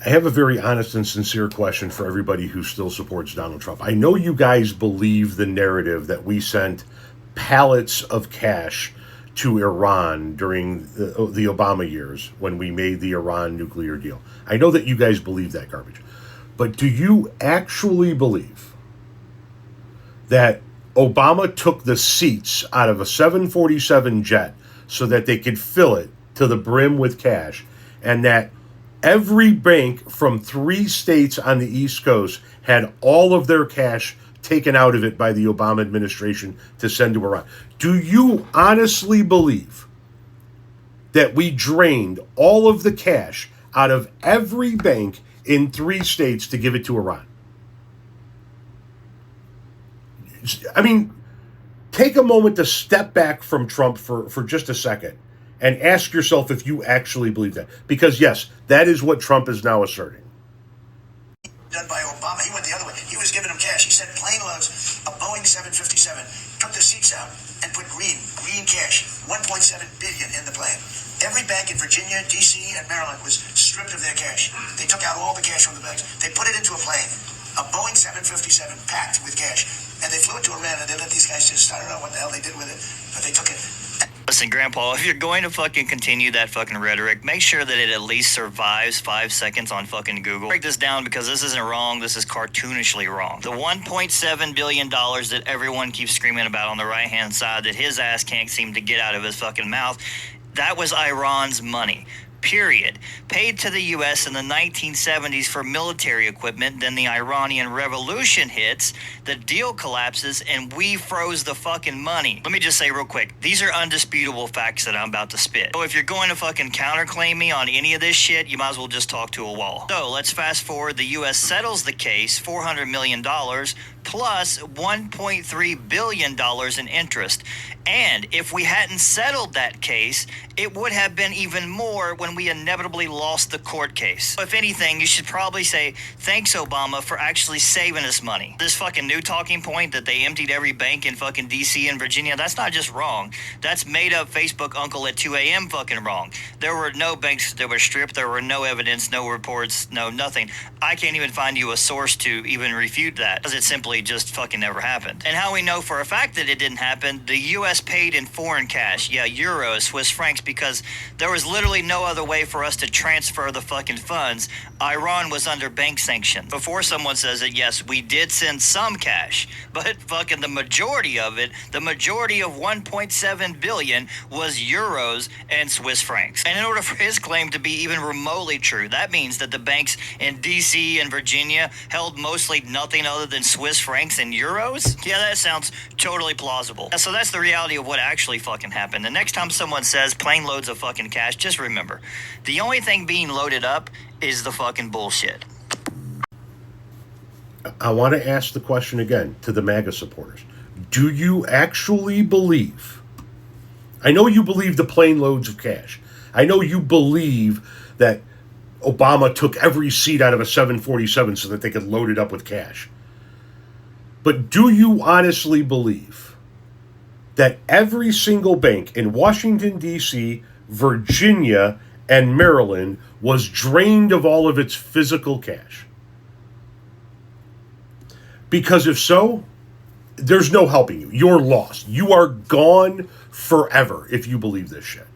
I have a very honest and sincere question for everybody who still supports Donald Trump. I know you guys believe the narrative that we sent pallets of cash to Iran during the Obama years when we made the Iran nuclear deal. I know that you guys believe that garbage. But do you actually believe that Obama took the seats out of a 747 jet so that they could fill it to the brim with cash, and that every bank from 3 states on the East Coast had all of their cash taken out of it by the Obama administration to send to Iran? Do you honestly believe that we drained all of the cash out of every bank in 3 states to give it to Iran? I mean, take a moment to step back from Trump for just a second and ask yourself if you actually believe that. Because, yes, that is what Trump is now asserting. Done by Obama. He went the other way. He was giving them cash. He sent plane loads of Boeing 757, took the seats out, and put green cash, $1.7 billion in the plane. Every bank in Virginia, D.C., and Maryland was stripped of their cash. They took out all the cash from the banks. They put it into a plane, a Boeing 757 packed with cash, and they flew it to Iran, and they let these guys just, I don't know what the hell they did with it, but they took it. Listen, Grandpa, if you're going to fucking continue that fucking rhetoric, make sure that it at least survives 5 seconds on fucking Google. Break this down because this isn't wrong. This is cartoonishly wrong. The $1.7 billion that everyone keeps screaming about on the right-hand side that his ass can't seem to get out of his fucking mouth, that was Iran's money. Period. Paid to the U.S. in the 1970s for military equipment. Then the Iranian Revolution hits, the deal collapses, and we froze the fucking money. Let me just say real quick, these are undisputable facts that I'm about to spit. So if you're going to fucking counterclaim me on any of this shit, you might as well just talk to a wall. So let's fast forward. The U.S. settles the case, $400 million plus $1.3 billion in interest. And if we hadn't settled that case, it would have been even more when we inevitably lost the court case. If anything, you should probably say, thanks, Obama, for actually saving us money. This fucking new talking point that they emptied every bank in fucking D.C. and Virginia, that's not just wrong. That's made up Facebook uncle at 2 a.m. fucking wrong. There were no banks that were stripped. There were no evidence, no reports, no nothing. I can't even find you a source to even refute that because it simply just fucking never happened. And how we know for a fact that it didn't happen, the U.S. paid in foreign cash, euros, Swiss francs, because there was literally no other way for us to transfer the fucking funds. Iran was under bank sanction. Before someone says it, yes, we did send some cash, but fucking the majority of it, the majority of 1.7 billion was euros and Swiss francs. And in order for his claim to be even remotely true, that means that the banks in DC and Virginia held mostly nothing other than Swiss francs and euros? Yeah, that sounds totally plausible. So that's the reality of what actually fucking happened. The next time someone says plane loads of fucking cash, just remember, the only thing being loaded up is the fucking bullshit. I want to ask the question again to the MAGA supporters. Do you actually believe? I know you believe the plane loads of cash. I know you believe that Obama took every seat out of a 747 so that they could load it up with cash. But do you honestly believe that every single bank in Washington, D.C., Virginia, and Maryland was drained of all of its physical cash? Because if so, there's no helping you. You're lost. You are gone forever if you believe this shit.